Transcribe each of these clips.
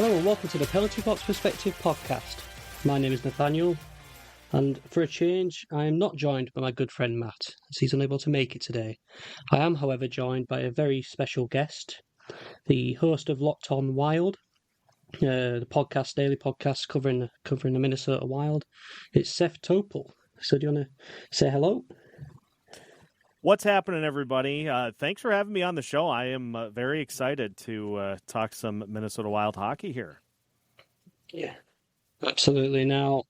Hello and welcome to the Penalty Box Perspective podcast. My name is Nathaniel, and for a change, I am not joined by my good friend Matt, as he's unable to make it today. I am, however, joined by a very special guest, the host of LockedOnWild, the podcast, daily podcast covering the Minnesota Wild. It's Seth Toupal. So do you want to say hello? What's happening, everybody? Thanks for having me on the show. I am very excited to talk some Minnesota Wild hockey here. Yeah, absolutely. Now,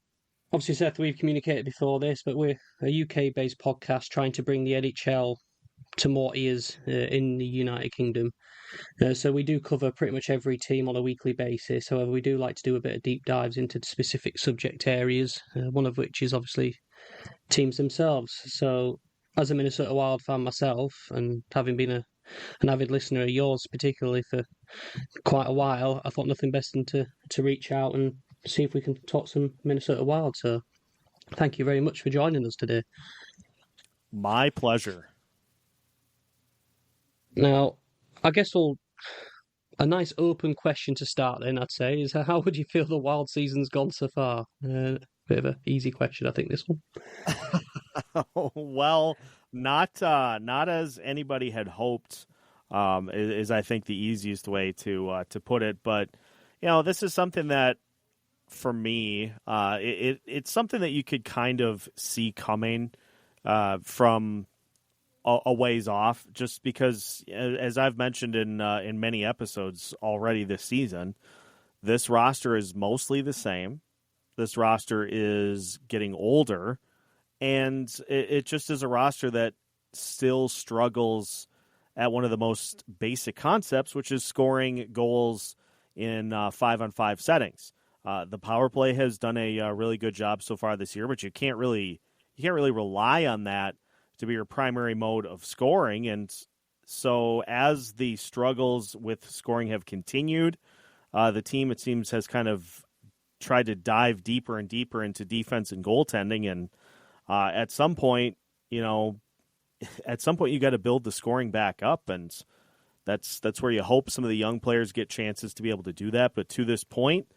obviously, Seth, we've communicated before this, but we're a UK-based podcast trying to bring the NHL to more ears in the United Kingdom. So we do cover pretty much every team on a weekly basis. However, we do like to do a bit of deep dives into specific subject areas, one of which is obviously teams themselves. So as a Minnesota Wild fan myself, and having been an avid listener of yours, particularly for quite a while, I thought nothing best than to reach out and see if we can talk some Minnesota Wild. So thank you very much for joining us today. My pleasure. Now, I guess a nice open question to start then, I'd say, is how would you feel the Wild season's gone so far? Bit of an easy question, I think, this one. Well, not as anybody had hoped, is I think the easiest way to put it. But, this is something that, for me, it's something that you could kind of see coming from a ways off, just because, as I've mentioned in many episodes already this season, this roster is mostly the same. This roster is getting older, and it just is a roster that still struggles at one of the most basic concepts, which is scoring goals in 5-on-5 settings. The power play has done a really good job so far this year, but you can't really rely on that to be your primary mode of scoring. And so as the struggles with scoring have continued, the team, it seems, has kind of tried to dive deeper and deeper into defense and goaltending. And at some point, you got to build the scoring back up. And that's where you hope some of the young players get chances to be able to do that. But to this point,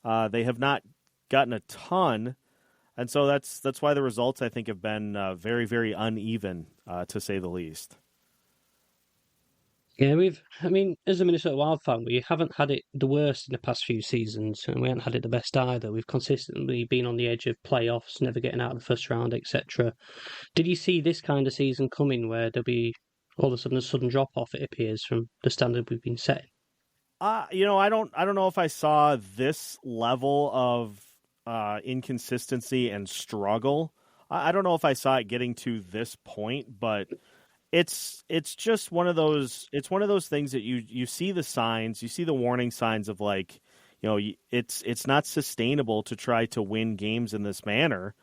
they have not gotten a ton. And so that's why the results, I think, have been very, very uneven, to say the least. Yeah, as a Minnesota Wild fan, we haven't had it the worst in the past few seasons, and we haven't had it the best either. We've consistently been on the edge of playoffs, never getting out of the first round, etc. Did you see this kind of season coming, where there'll be all of a sudden drop off? It appears from the standard we've been setting. I don't know if I saw this level of inconsistency and struggle. I don't know if I saw it getting to this point, but it's just one of those things that you see the signs, you see the warning signs of, like, it's not sustainable to try to win games in this manner.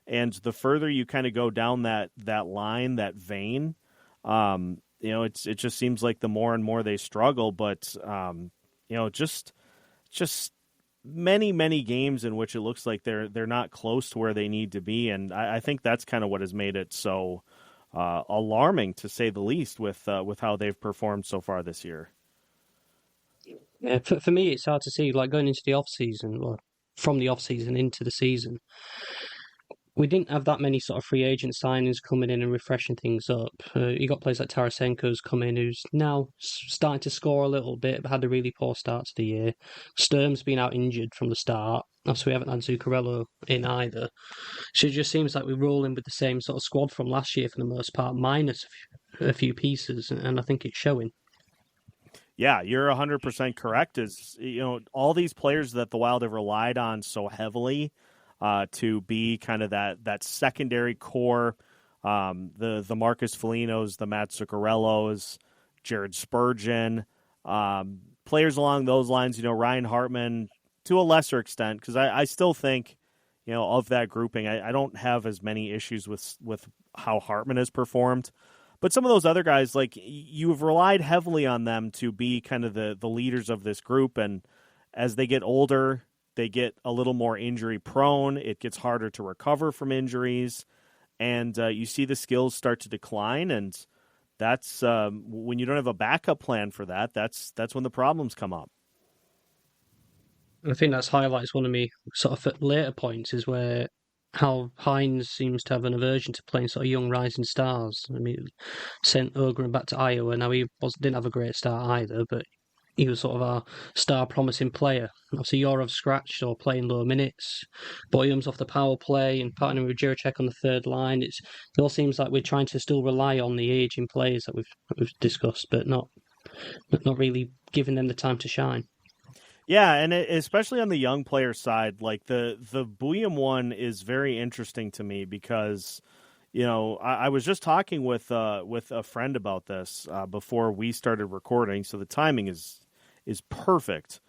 And the further you kind of go down that line, that vein, it just seems like the more and more they struggle. But just many games in which it looks like they're not close to where they need to be, and I think that's kind of what has made it so alarming, to say the least, with how they've performed so far this year. Yeah, for me, it's hard to see, like, going into the off season, or from the off season into the season. We didn't have that many sort of free agent signings coming in and refreshing things up. You got players like Tarasenko's come in, who's now starting to score a little bit, but had a really poor start to the year. Sturm's been out injured from the start. Obviously, we haven't had Zuccarello in either. So it just seems like we're rolling with the same sort of squad from last year for the most part, minus a few pieces, and I think it's showing. Yeah, you're 100% correct. All these players that the Wild have relied on so heavily to be kind of that secondary core, the Marcus Folignos, the Matt Zuccarellos, Jared Spurgeon, players along those lines, Ryan Hartman, to a lesser extent, because I still think, of that grouping, I don't have as many issues with how Hartman has performed. But some of those other guys, like, you've relied heavily on them to be kind of the leaders of this group, and as they get older, they get a little more injury prone. It gets harder to recover from injuries, and you see the skills start to decline. And that's when you don't have a backup plan for that. That's when the problems come up. I think that's highlights one of me sort of later points is where how Hines seems to have an aversion to playing sort of young rising stars. I mean, sent Ogren back to Iowa. Now didn't have a great start either, but he was sort of our star promising player. Obviously, Yorov scratched or playing low minutes. Boyum's off the power play and partnering with Jiricek on the third line. It all seems like we're trying to still rely on the aging players that we've discussed, but not really giving them the time to shine. Yeah, and especially on the young player side, like the Buyam one is very interesting to me because, I was just talking with a friend about this before we started recording, so the timing is perfect.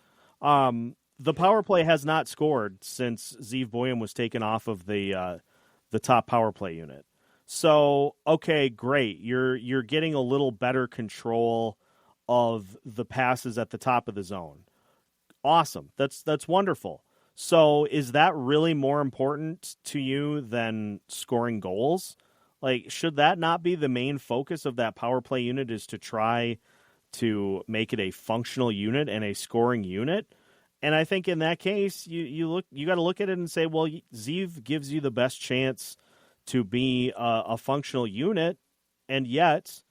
The power play has not scored since Zeev Buyam was taken off of the top power play unit. So okay, great, you're getting a little better control of the passes at the top of the zone. Awesome. That's wonderful. So is that really more important to you than scoring goals? Like, should that not be the main focus of that power play unit, is to try to make it a functional unit and a scoring unit? And I think in that case, you got to look at it and say, well, Zeev gives you the best chance to be a functional unit, and yet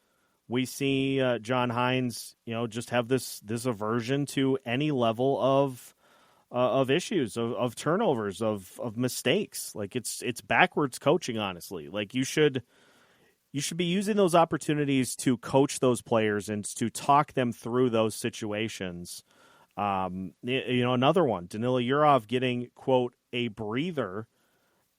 we see John Hines, just have this aversion to any level of issues, of turnovers, of mistakes. Like it's backwards coaching, honestly. Like you should be using those opportunities to coach those players and to talk them through those situations. Another one, Danila Yurov getting, quote, a breather,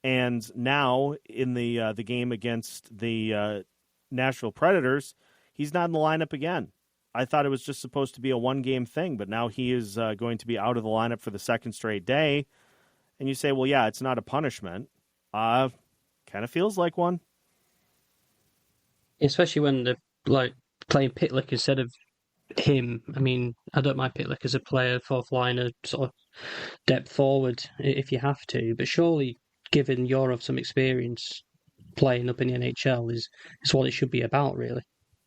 and now in the game against the Nashville Predators, he's not in the lineup again. I thought it was just supposed to be a one-game thing, but now he is going to be out of the lineup for the second straight day. And you say, well, yeah, it's not a punishment. Kind of feels like one. Especially when they're like playing Pitlick instead of him. I mean, I don't mind Pitlick as a player, fourth liner, sort of depth forward if you have to, but surely giving Yorov some experience playing up in the NHL is what it should be about, really.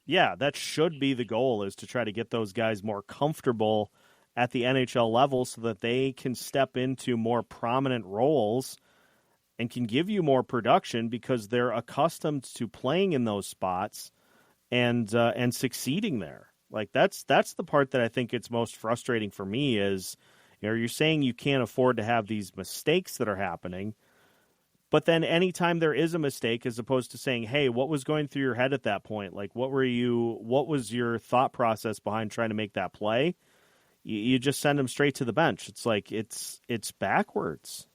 Yeah, that should be the goal, is to try to get those guys more comfortable at the NHL level so that they can step into more prominent roles and can give you more production because they're accustomed to playing in those spots and succeeding there. Like that's the part that I think it's most frustrating for me is, you're saying you can't afford to have these mistakes that are happening, but then anytime there is a mistake, as opposed to saying, hey, what was going through your head at that point? Like, what was your thought process behind trying to make that play? You just send them straight to the bench. It's like, it's backwards.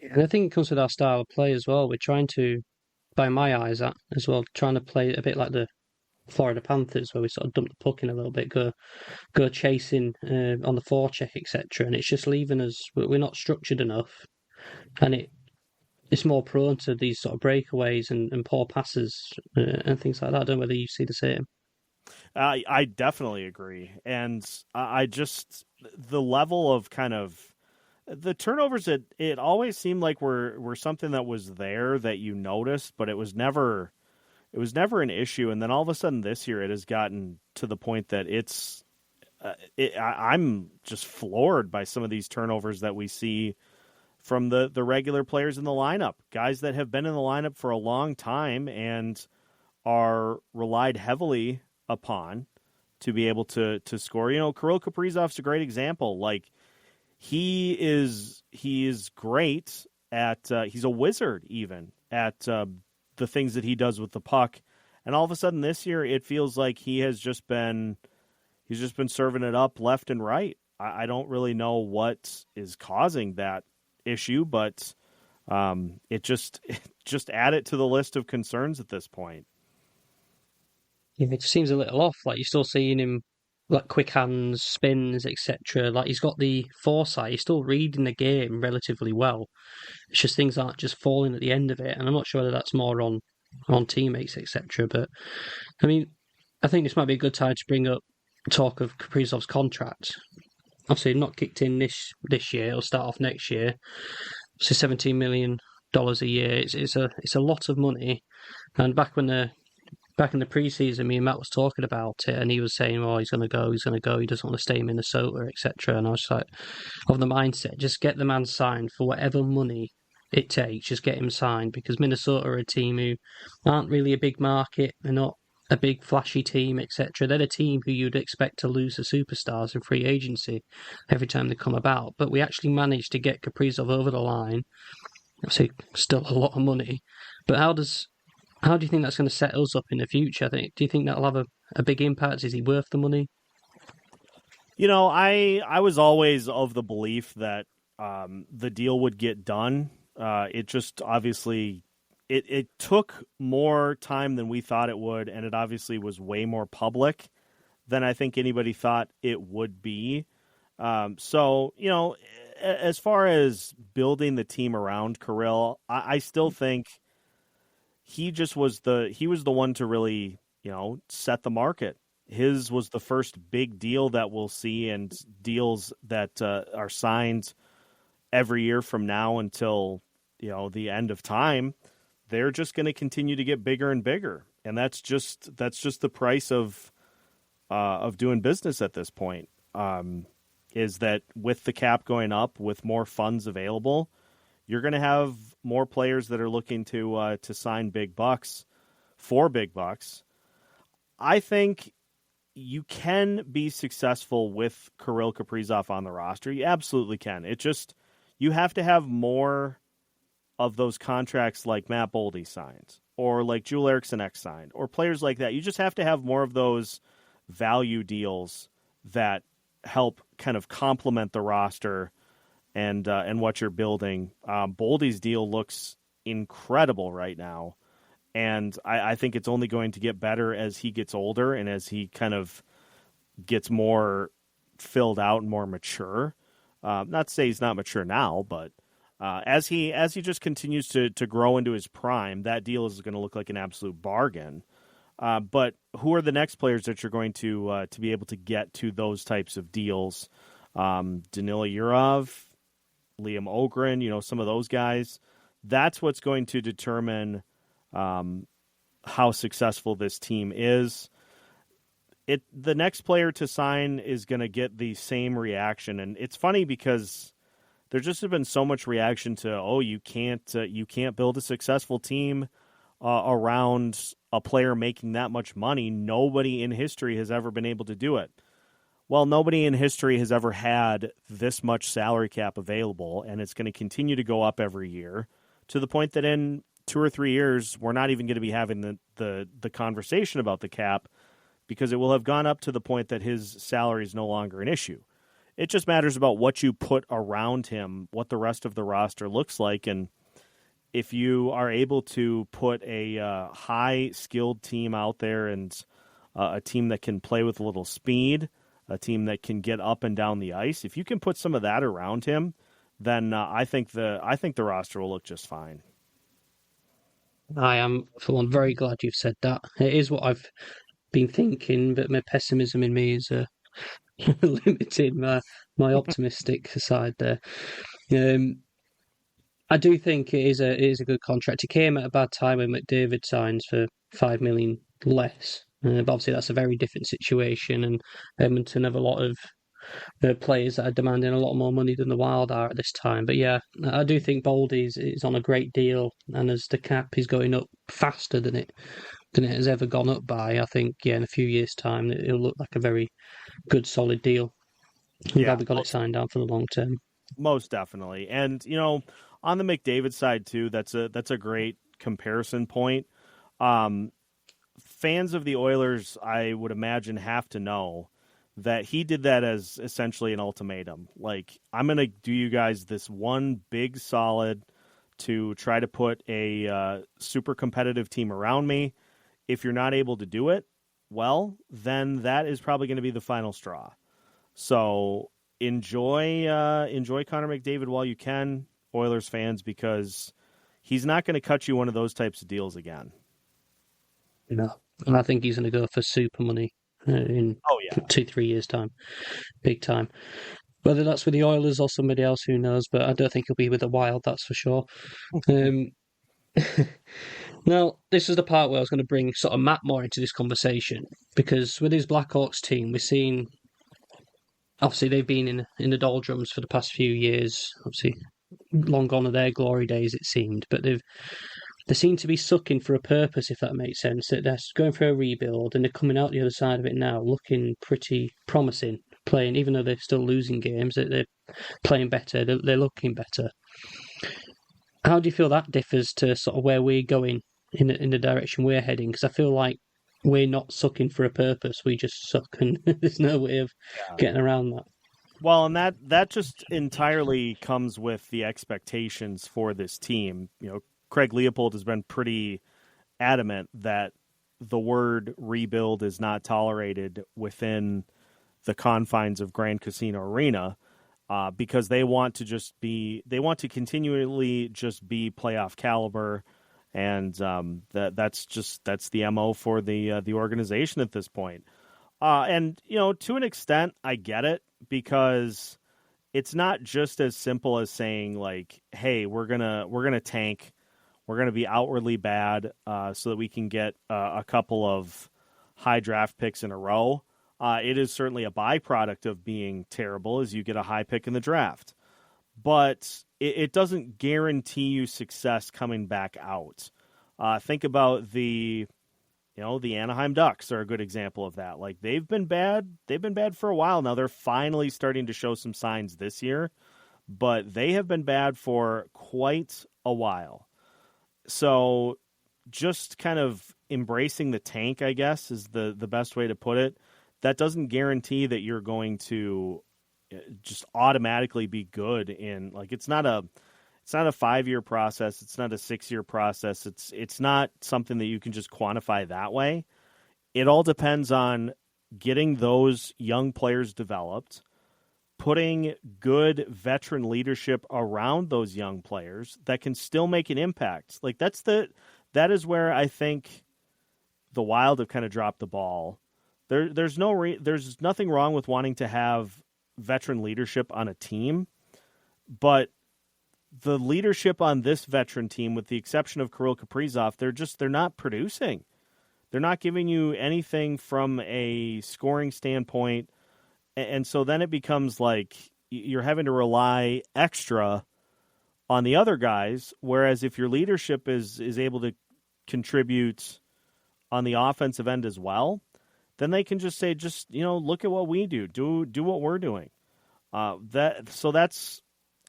Yeah, and I think it comes with our style of play as well. We're trying to, by my eyes, as well, trying to play a bit like the Florida Panthers, where we sort of dump the puck in a little bit, go chasing on the forecheck, etc. And it's just leaving us. We're not structured enough, and it's more prone to these sort of breakaways and poor passes and things like that. I don't know whether you see the same. I definitely agree. And I just, the level of kind of the turnovers, it always seemed like were something that was there that you noticed, but it was never an issue. And then all of a sudden this year, it has gotten to the point that I'm just floored by some of these turnovers that we see from the regular players in the lineup, guys that have been in the lineup for a long time and are relied heavily upon to be able to score. Kirill Kaprizov's a great example. Like he is great at he's a wizard even at the things that he does with the puck. And all of a sudden this year, it feels like he's just been serving it up left and right. I don't really know what is causing that issue, but it just add it to the list of concerns at this point. Yeah, it just seems a little off. Like you're still seeing him like quick hands, spins, etc. Like he's got the foresight. He's still reading the game relatively well. It's just things aren't just falling at the end of it, and I'm not sure whether that's more on teammates, etc. But I mean, I think this might be a good time to bring up talk of Kaprizov's contract. Obviously, not kicked in this year. It'll start off next year. So $17 million a year. It's a lot of money. And back when back in the preseason, me and Matt was talking about it, and he was saying, "Oh, he's going to go, he's going to go. He doesn't want to stay in Minnesota, etc." And I was like, of the mindset, just get the man signed for whatever money it takes. Just get him signed because Minnesota are a team who aren't really a big market. They're not a big flashy team, etc. They're a team who you'd expect to lose the superstars in free agency every time they come about. But we actually managed to get Kaprizov over the line. Obviously, still a lot of money. But how do you think that's going to set us up in the future? Do you think that'll have a big impact? Is he worth the money? I was always of the belief that the deal would get done. It just obviously it took more time than we thought it would, and it obviously was way more public than I think anybody thought it would be. So as far as building the team around Kirill, I still think he was the one to really set the market. His was the first big deal that we'll see, and deals that are signed every year from now until the end of time. They're just going to continue to get bigger and bigger, and that's just the price of doing business at this point. Is that with the cap going up, with more funds available, you're going to have more players that are looking to sign big bucks for big bucks. I think you can be successful with Kirill Kaprizov on the roster. You absolutely can. You have to have more of those contracts like Matt Boldy signed, or like Joel Eriksson Ek signed, or players like that. You just have to have more of those value deals that help kind of complement the roster and what you're building. Boldy's deal looks incredible right now. And I think it's only going to get better as he gets older and as he kind of gets more filled out and more mature. Not to say he's not mature now, but as he just continues to grow into his prime, that deal is going to look like an absolute bargain. But who are the next players that you're going to be able to get to those types of deals? Danila Yurov, Liam Ogren, some of those guys. That's what's going to determine how successful this team is. The next player to sign is going to get the same reaction, and it's funny because there just has been so much reaction to you can't build a successful team around a player making that much money. Nobody in history has ever been able to do it. Well, nobody in history has ever had this much salary cap available, and it's going to continue to go up every year to the point that in 2 or 3 years, we're not even going to be having the conversation about the cap because it will have gone up to the point that his salary is no longer an issue. It just matters about what you put around him, what the rest of the roster looks like, and if you are able to put a high-skilled team out there and a team that can play with a little speed, a team that can get up and down the ice, if you can put some of that around him, then I think the roster will look just fine. I am, for one, very glad you've said that. It is what I've been thinking, but my pessimism in me is limited my optimistic side there. I do think it is a good contract. It came at a bad time when McDavid signs for $5 million less. But obviously, that's a very different situation, and Edmonton have a lot of players that are demanding a lot more money than the Wild are at this time. But yeah, I do think Boldy is on a great deal, and as the cap is going up faster than it has ever gone up by, I think in a few years' time it'll look like a very good, solid deal. I'm glad we got it signed down for the long term. Most definitely, and on the McDavid side too, that's a great comparison point. Fans of the Oilers, I would imagine, have to know that he did that as essentially an ultimatum. Like, I'm going to do you guys this one big solid to try to put a super competitive team around me. If you're not able to do it, well, then that is probably going to be the final straw. So enjoy Connor McDavid while you can, Oilers fans, because he's not going to cut you one of those types of deals again. No, and I think he's going to go for super money in 2-3 years' time, big time. Whether that's with the Oilers or somebody else, who knows? But I don't think he'll be with the Wild, that's for sure. Now, this is the part where I was going to bring sort of Matt more into this conversation because with his Blackhawks team, we've seen obviously they've been in the doldrums for the past few years. Obviously, long gone are their glory days, it seemed, but they seem to be sucking for a purpose, if that makes sense. That they're going for a rebuild and they're coming out the other side of it now, looking pretty promising. Playing, even though they're still losing games, they're playing better. They're looking better. How do you feel that differs to sort of where we're going in the direction we're heading? Because I feel like we're not sucking for a purpose. We just suck, and there's no way of Yeah. getting around that. Well, and that just entirely comes with the expectations for this team. Craig Leopold has been pretty adamant that the word rebuild is not tolerated within the confines of Grand Casino Arena, because they want to continually just be playoff caliber, and that's the MO for the organization at this point. And to an extent, I get it, because it's not just as simple as saying like, "Hey, we're gonna tank, we're gonna be outwardly bad, so that we can get a couple of high draft picks in a row." It is certainly a byproduct of being terrible, as you get a high pick in the draft, but it doesn't guarantee you success coming back out. Think about the Anaheim Ducks are a good example of that. Like, they've been bad. They've been bad for a while now. They're finally starting to show some signs this year, but they have been bad for quite a while. So just kind of embracing the tank, I guess, is the best way to put it. That doesn't guarantee that you're going to just automatically be good in, like, it's not a 5-year process. It's not a 6-year process. It's not something that you can just quantify that way. It all depends on getting those young players developed, putting good veteran leadership around those young players that can still make an impact. Like, that is where I think the Wild have kind of dropped the ball. There's nothing wrong with wanting to have veteran leadership on a team, but the leadership on this veteran team, with the exception of Kirill Kaprizov, they're not producing. They're not giving you anything from a scoring standpoint. And so then it becomes like you're having to rely extra on the other guys. Whereas if your leadership is able to contribute on the offensive end as well, then they can just say, look at what we do. Do what we're doing. I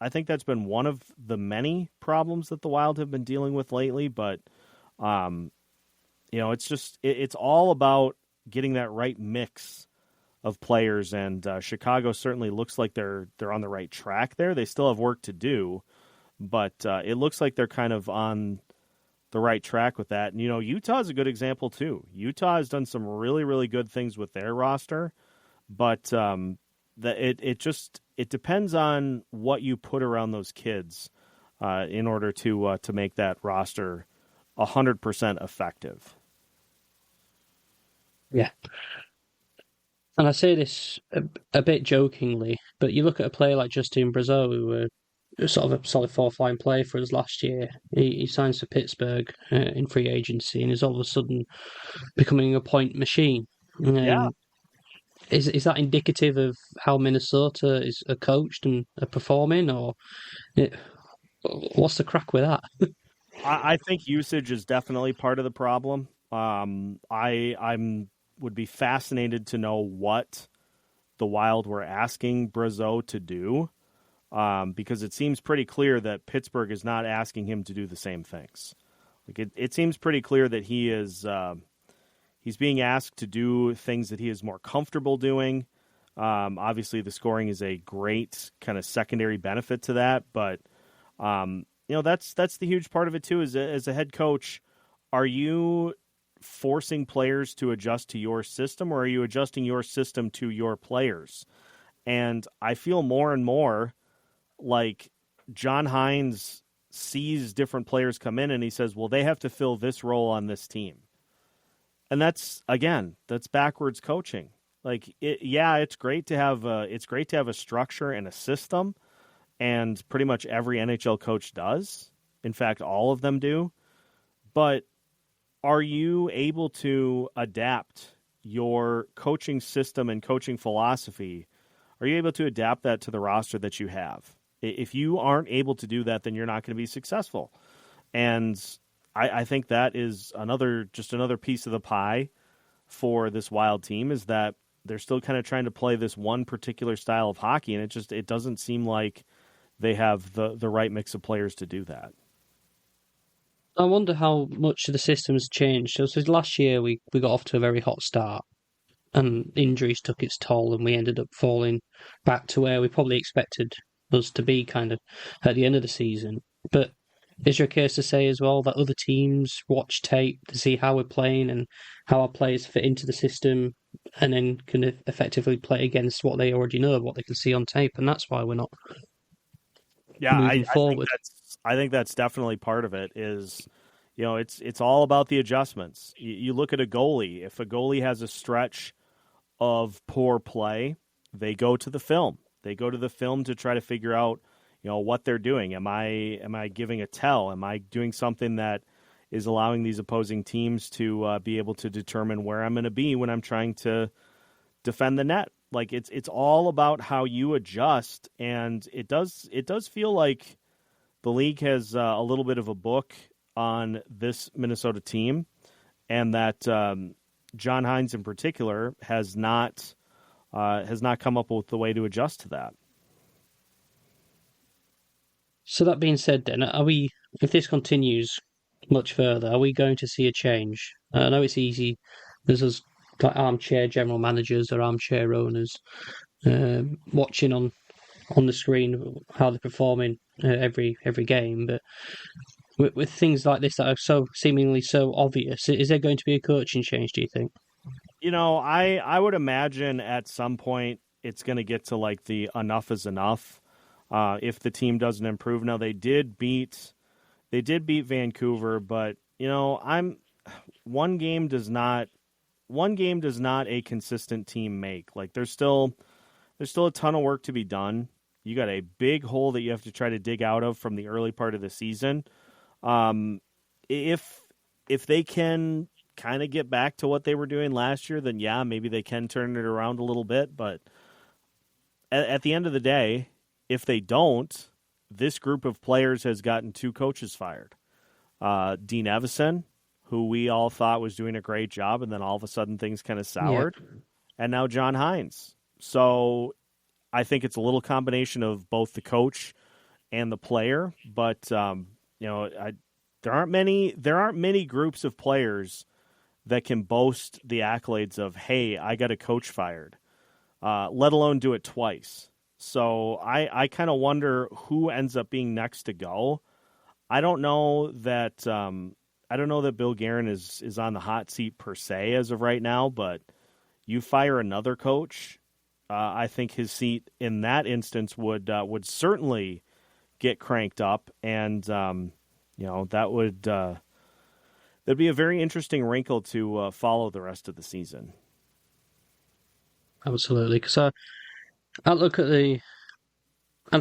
think that's been one of the many problems that the Wild have been dealing with lately. But, it's all about getting that right mix of players. And Chicago certainly looks like they're on the right track there. They still have work to do, but it looks like they're kind of on the right track with that. And, Utah is a good example too. Utah has done some really, really good things with their roster, but it depends on what you put around those kids in order to make that roster 100% effective. Yeah. And I say this a bit jokingly, but you look at a player like Justin Brazeau, who were sort of a solid fourth line player for us last year. He signs for Pittsburgh in free agency and is all of a sudden becoming a point machine. Yeah, Is that indicative of how Minnesota is coached and are performing, or what's the crack with that? I think usage is definitely part of the problem. I'm would be fascinated to know what the Wild were asking Brazeau to do, because it seems pretty clear that Pittsburgh is not asking him to do the same things. Like, it seems pretty clear that he is he's being asked to do things that he is more comfortable doing. Obviously, the scoring is a great kind of secondary benefit to that, but that's the huge part of it too. As a head coach, are you forcing players to adjust to your system, or are you adjusting your system to your players? And I feel more and more like John Hines sees different players come in and he says, well, they have to fill this role on this team. And that's backwards coaching. Like, it's great to have a structure and a system, and pretty much every NHL coach does. In fact, all of them do. But are you able to adapt your coaching system and coaching philosophy? Are you able to adapt that to the roster that you have? If you aren't able to do that, then you're not going to be successful. And I think that is another piece of the pie for this Wild team, is that they're still kind of trying to play this one particular style of hockey, and it doesn't seem like they have the right mix of players to do that. I wonder how much the system's changed. So last year we got off to a very hot start, and injuries took its toll, and we ended up falling back to where we probably expected us to be, kind of at the end of the season. But is there a case to say as well that other teams watch tape to see how we're playing and how our players fit into the system, and then can effectively play against what they already know, what they can see on tape, and that's why we're not Yeah, moving forward? I think that's definitely part of it. Is, it's all about the adjustments. You look at a goalie. If a goalie has a stretch of poor play, they go to the film. They go to the film to try to figure out, what they're doing. Am I giving a tell? Am I doing something that is allowing these opposing teams to be able to determine where I'm going to be when I'm trying to defend the net? Like, it's all about how you adjust, and it does feel like the league has a little bit of a book on this Minnesota team, and that John Hines in particular has not come up with the way to adjust to that. So that being said, then, if this continues much further, are we going to see a change? I know it's easy. There's us like armchair general managers or armchair owners watching on the screen how they're performing every game, but with things like this that are so seemingly so obvious, is there going to be a coaching change, do you think? I would imagine at some point it's going to get to like the enough is enough. If the team doesn't improve. Now they did beat Vancouver, but one game does not a consistent team make. Like, there's still a ton of work to be done. You got a big hole that you have to try to dig out of from the early part of the season. If they can kind of get back to what they were doing last year, then yeah, maybe they can turn it around a little bit. But at the end of the day, if they don't, this group of players has gotten 2 coaches fired. Dean Evison, who we all thought was doing a great job, and then all of a sudden things kind of soured. Yeah. And now John Hines. So I think it's a little combination of both the coach and the player. But there aren't many groups of players that can boast the accolades of, hey, I got a coach fired, let alone do it twice. So I kind of wonder who ends up being next to go. I don't know that Bill Guerin is on the hot seat per se as of right now, but you fire another coach, I think his seat in that instance would certainly get cranked up, and that'd be a very interesting wrinkle to follow the rest of the season. Absolutely, because I look at the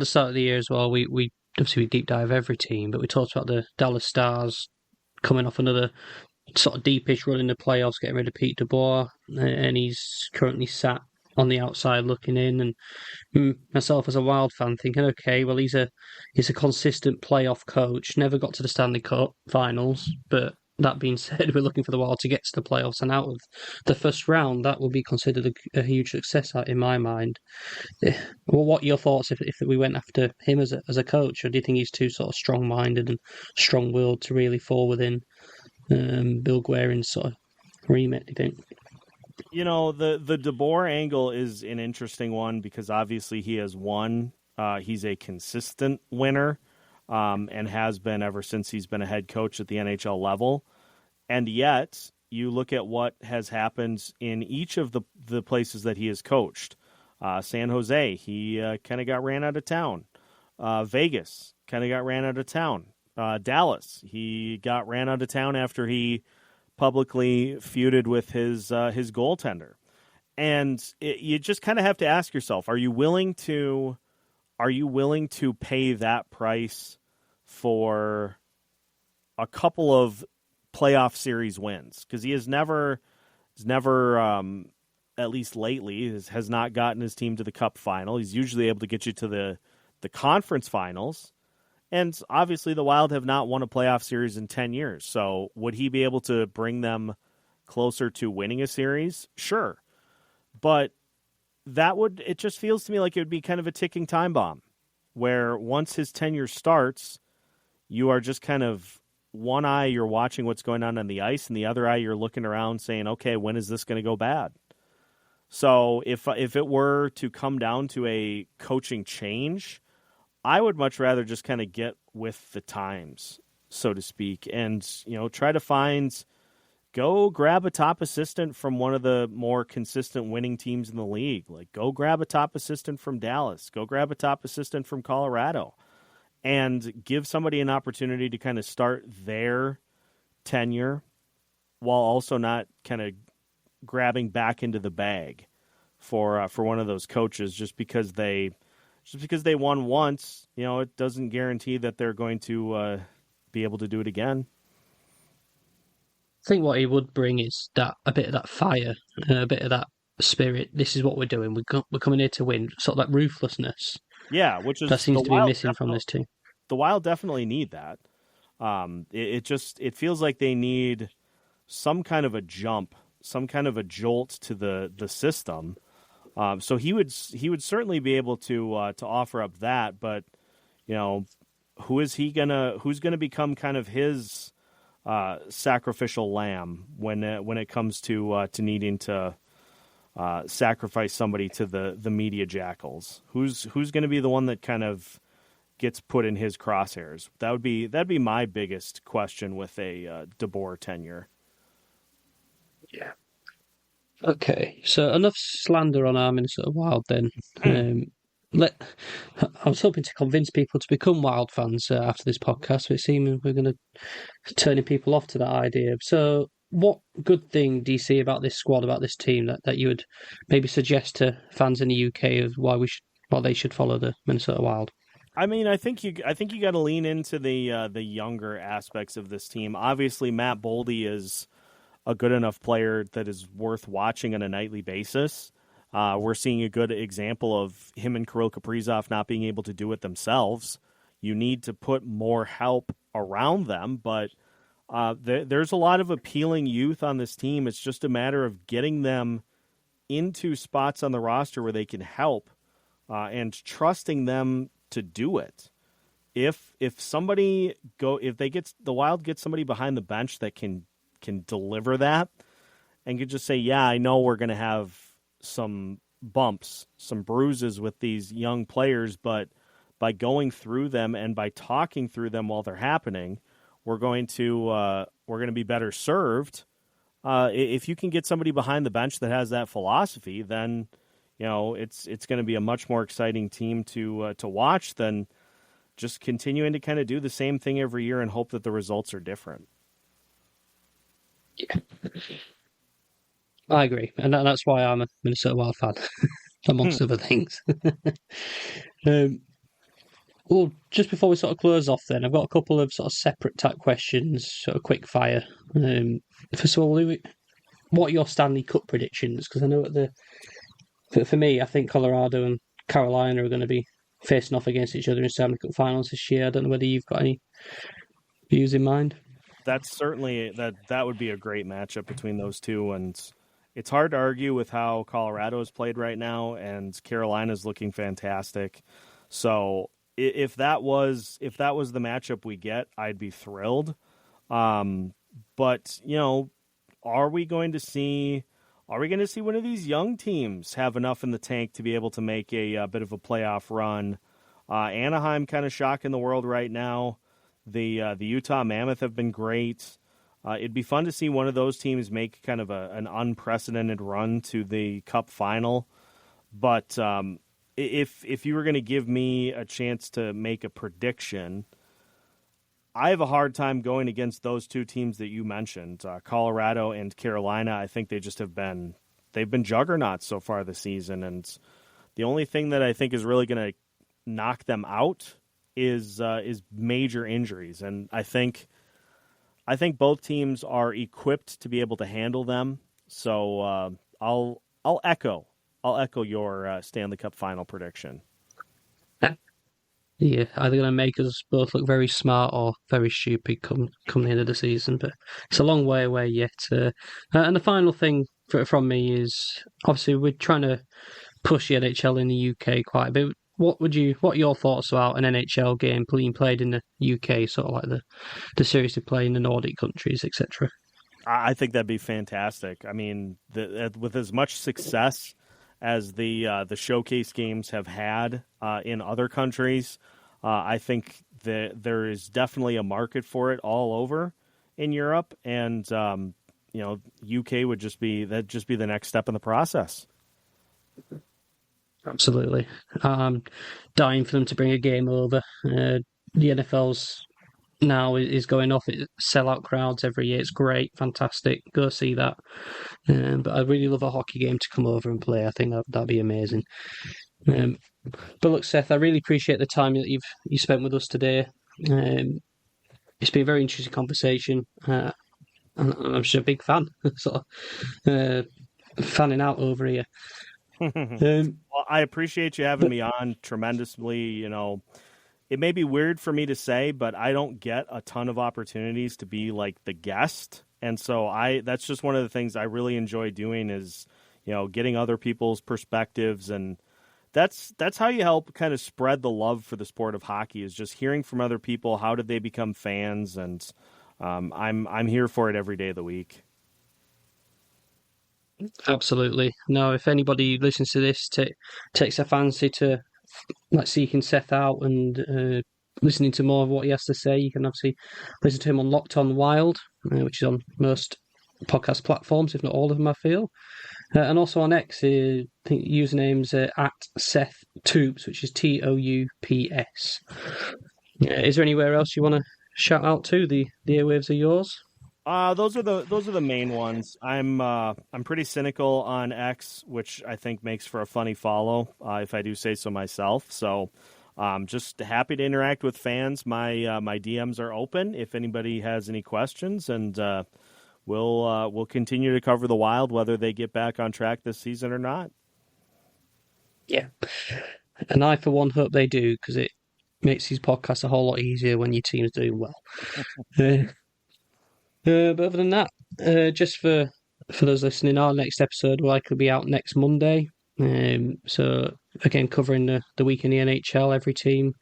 start of the year as well. We obviously deep dive every team, but we talked about the Dallas Stars coming off another sort of deepish run in the playoffs, getting rid of Pete DeBoer, and he's currently sat on the outside looking in. And myself as a Wild fan thinking, okay, well he's a consistent playoff coach. Never got to the Stanley Cup Finals, but that being said, we're looking for the Wild to get to the playoffs, and out of the first round, that would be considered a huge success in my mind. Well, what are your thoughts if we went after him as a coach, or do you think he's too sort of strong-minded and strong-willed to really fall within Bill Guerin's sort of remit, do you think? The DeBoer angle is an interesting one because obviously he has won. He's a consistent winner. And has been ever since he's been a head coach at the NHL level. And yet, you look at what has happened in each of the places that he has coached. San Jose, he kind of got ran out of town. Vegas, kind of got ran out of town. Dallas, he got ran out of town after he publicly feuded with his goaltender. And you just kind of have to ask yourself, are you willing to pay that price for a couple of playoff series wins, because he has never, at least lately, has not gotten his team to the Cup final. He's usually able to get you to the conference finals. And obviously the Wild have not won a playoff series in 10 years. So would he be able to bring them closer to winning a series? Sure. But it just feels to me like it would be kind of a ticking time bomb, where once his tenure starts, you are just kind of, one eye you're watching what's going on the ice, and the other eye you're looking around saying, okay, when is this going to go bad? So if it were to come down to a coaching change, I would much rather just kind of get with the times, so to speak, and try to go grab a top assistant from one of the more consistent winning teams in the league. Like, go grab a top assistant from Dallas, go grab a top assistant from Colorado, and give somebody an opportunity to kind of start their tenure while also not kind of grabbing back into the bag for one of those coaches just because they won once. It doesn't guarantee that they're going to be able to do it again. I think what he would bring is a bit of that fire, a bit of that spirit. This is what we're doing. We're coming here to win. Sort of that ruthlessness. Yeah, which is that seems to be missing from this team. The Wild definitely need that. It feels like they need some kind of a jump, some kind of a jolt to the system. So he would certainly be able to offer up that, but who's gonna become kind of his sacrificial lamb when it comes to needing to sacrifice somebody to the media jackals? Who's going to be the one that kind of gets put in his crosshairs? That'd be my biggest question with a DeBoer tenure. Yeah. Okay, so enough slander on our Minnesota Wild then. I was hoping to convince people to become Wild fans after this podcast, but it seems we're going to turning people off to that idea. So, what good thing do you see about this squad, about this team, that you would maybe suggest to fans in the UK of why they should follow the Minnesota Wild? I mean, I think you got to lean into the younger aspects of this team. Obviously, Matt Boldy is a good enough player that is worth watching on a nightly basis. We're seeing a good example of him and Kirill Kaprizov not being able to do it themselves. You need to put more help around them, but there's a lot of appealing youth on this team. It's just a matter of getting them into spots on the roster where they can help and trusting them to do it. If the Wild gets somebody behind the bench that can deliver that and could just say, yeah, I know we're going to have some bumps, some bruises with these young players, but by going through them and by talking through them while they're happening, we're going to be better served. If you can get somebody behind the bench that has that philosophy, then it's going to be a much more exciting team to watch than just continuing to kind of do the same thing every year and hope that the results are different. Yeah, I agree, and that's why I'm a Minnesota Wild fan, amongst other things. Well, just before we sort of close off, then I've got a couple of sort of separate type questions, sort of quick fire. First of all, what are your Stanley Cup predictions? Because I know for me, I think Colorado and Carolina are going to be facing off against each other in Stanley Cup finals this year. I don't know whether you've got any views in mind. That's certainly that would be a great matchup between those two, and it's hard to argue with how Colorado has played right now, and Carolina's looking fantastic. So if that was the matchup we get, I'd be thrilled. But are we going to see one of these young teams have enough in the tank to be able to make a bit of a playoff run? Anaheim kind of shocking the world right now. The Utah Mammoth have been great. It'd be fun to see one of those teams make kind of an unprecedented run to the Cup final. But if you were going to give me a chance to make a prediction, I have a hard time going against those two teams that you mentioned, Colorado and Carolina. I think they've been juggernauts so far this season, and the only thing that I think is really going to knock them out is major injuries. And I think I think both teams are equipped to be able to handle them. So I'll echo your Stanley Cup final prediction. Yeah, either going to make us both look very smart or very stupid come the end of the season. But it's a long way away yet. And the final thing from me is obviously we're trying to push the NHL in the UK quite a bit. What are your thoughts about an NHL game being played in the UK, sort of like the series they play in the Nordic countries, etc.? I think that'd be fantastic. I mean, with as much success as the showcase games have had in other countries, I think that there is definitely a market for it all over in Europe, and UK would just be the next step in the process. Absolutely. I'm dying for them to bring a game over. The NFL's now is going off. It sellout crowds every year. It's great, fantastic. Go see that. But I really love a hockey game to come over and play. I think that'd be amazing. But look, Seth, I really appreciate the time that you spent with us today. It's been a very interesting conversation. And I'm just a big fan, sort of fanning out over here. Well, I appreciate you having me on tremendously. You know, it may be weird for me to say, but I don't get a ton of opportunities to be like the guest. And so that's just one of the things I really enjoy doing is, getting other people's perspectives. And that's how you help kind of spread the love for the sport of hockey is just hearing from other people. How did they become fans? And I'm here for it every day of the week. Absolutely. No, if anybody listens to this takes a fancy to seeking Seth out and listening to more of what he has to say, you can obviously listen to him on LockedOnWild, which is on most podcast platforms, if not all of them, I feel. And also on X, I think username's at Seth Toups, which is Toups. Is there anywhere else you want to shout out to? The airwaves are yours. Those are the main ones. I'm pretty cynical on X, which I think makes for a funny follow, if I do say so myself. So, just happy to interact with fans. My DMs are open if anybody has any questions, and we'll continue to cover the Wild whether they get back on track this season or not. Yeah, and I for one hope they do because it makes these podcasts a whole lot easier when your team's doing well. But other than that, just for those listening, our next episode will likely be out next Monday. So again, covering the week in the NHL, every team,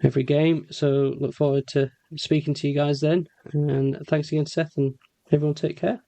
every game. So look forward to speaking to you guys then. And thanks again, Seth, and everyone take care.